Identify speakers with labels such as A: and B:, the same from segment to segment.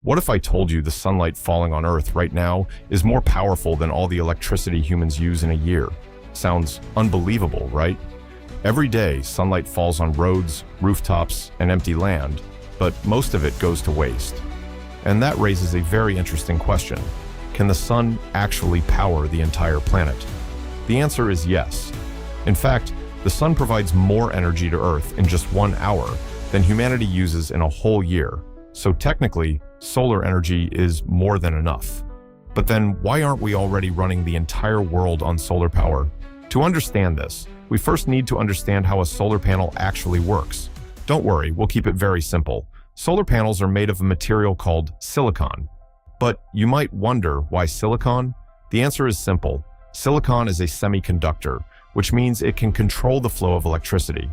A: What if I told you the sunlight falling on Earth right now is more powerful than all the electricity humans use in a year? Sounds unbelievable, right? Every day, sunlight falls on roads, rooftops, and empty land, but most of it goes to waste. And that raises a very interesting question. Can the sun actually power the entire planet? The answer is yes. In fact, the sun provides more energy to Earth in just 1 hour than humanity uses in a whole year. So technically, solar energy is more than enough. But then why aren't we already running the entire world on solar power? To understand this, we first need to understand how a solar panel actually works. Don't worry, we'll keep it very simple. Solar panels are made of a material called silicon. But you might wonder, why silicon? The answer is simple. Silicon is a semiconductor, which means it can control the flow of electricity.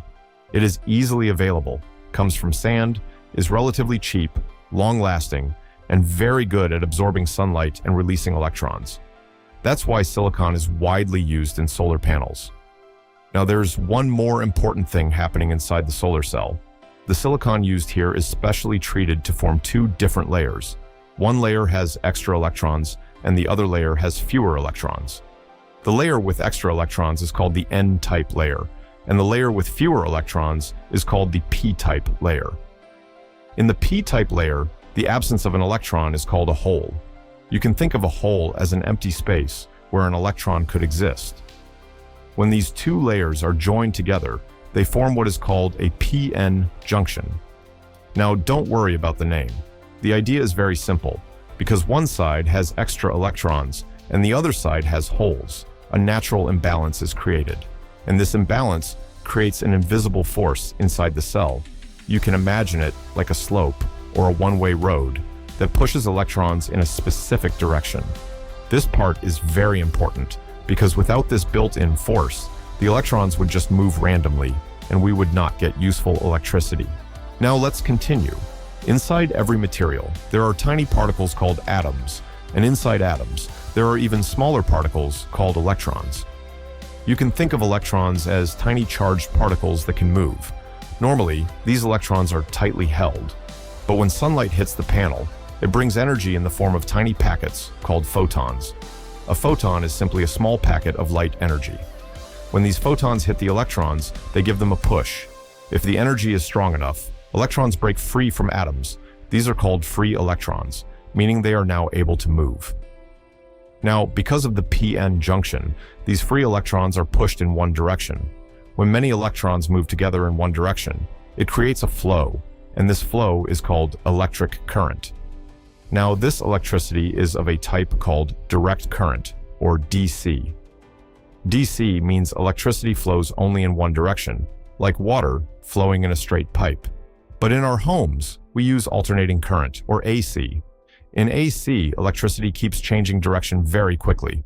A: It is easily available, comes from sand, is relatively cheap, long-lasting, and very good at absorbing sunlight and releasing electrons. That's why silicon is widely used in solar panels. Now there's one more important thing happening inside the solar cell. The silicon used here is specially treated to form 2 different layers. One layer has extra electrons, and the other layer has fewer electrons. The layer with extra electrons is called the N-type layer, and the layer with fewer electrons is called the P-type layer. In the P-type layer, the absence of an electron is called a hole. You can think of a hole as an empty space where an electron could exist. When these 2 layers are joined together, they form what is called a PN junction. Now, don't worry about the name. The idea is very simple. Because one side has extra electrons and the other side has holes, a natural imbalance is created. And this imbalance creates an invisible force inside the cell. You can imagine it like a slope or a one-way road that pushes electrons in a specific direction. This part is very important because without this built-in force, the electrons would just move randomly and we would not get useful electricity. Now let's continue. Inside every material, there are tiny particles called atoms, and inside atoms, there are even smaller particles called electrons. You can think of electrons as tiny charged particles that can move. Normally, these electrons are tightly held, but when sunlight hits the panel, it brings energy in the form of tiny packets called photons. A photon is simply a small packet of light energy. When these photons hit the electrons, they give them a push. If the energy is strong enough, electrons break free from atoms. These are called free electrons, meaning they are now able to move. Now, because of the PN junction, these free electrons are pushed in one direction. When many electrons move together in one direction, it creates a flow, and this flow is called electric current. Now, this electricity is of a type called direct current, or DC. DC means electricity flows only in one direction, like water flowing in a straight pipe. But in our homes, we use alternating current, or AC. In AC, electricity keeps changing direction very quickly.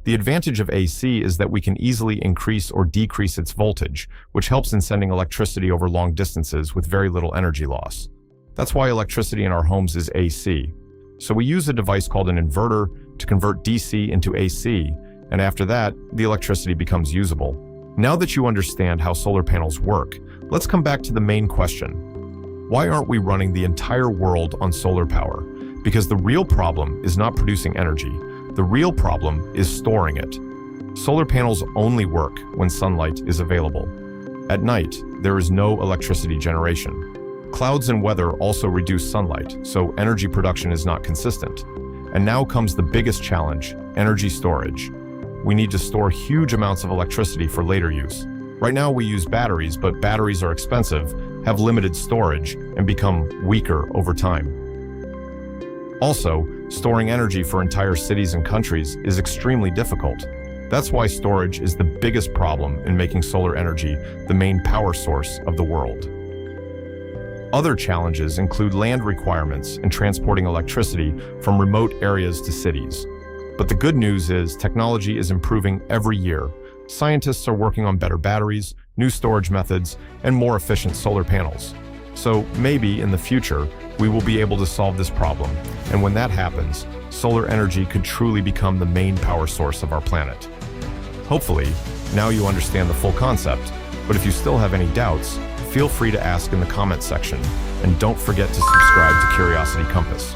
A: The advantage of AC is that we can easily increase or decrease its voltage, which helps in sending electricity over long distances with very little energy loss. That's why electricity in our homes is AC. So we use a device called an inverter to convert DC into AC, and after that, the electricity becomes usable. Now that you understand how solar panels work, let's come back to the main question. Why aren't we running the entire world on solar power? Because the real problem is not producing energy. The real problem is storing it. Solar panels only work when sunlight is available. At night, there is no electricity generation. Clouds and weather also reduce sunlight, so energy production is not consistent. And now comes the biggest challenge, energy storage. We need to store huge amounts of electricity for later use. Right now we use batteries, but batteries are expensive, have limited storage, and become weaker over time. Also, storing energy for entire cities and countries is extremely difficult. That's why storage is the biggest problem in making solar energy the main power source of the world. Other challenges include land requirements and transporting electricity from remote areas to cities. But the good news is technology is improving every year. Scientists are working on better batteries, new storage methods, and more efficient solar panels. So maybe in the future, we will be able to solve this problem. And when that happens, solar energy could truly become the main power source of our planet. Hopefully, now you understand the full concept, but if you still have any doubts, feel free to ask in the comment section, and don't forget to subscribe to Curiosity Compass.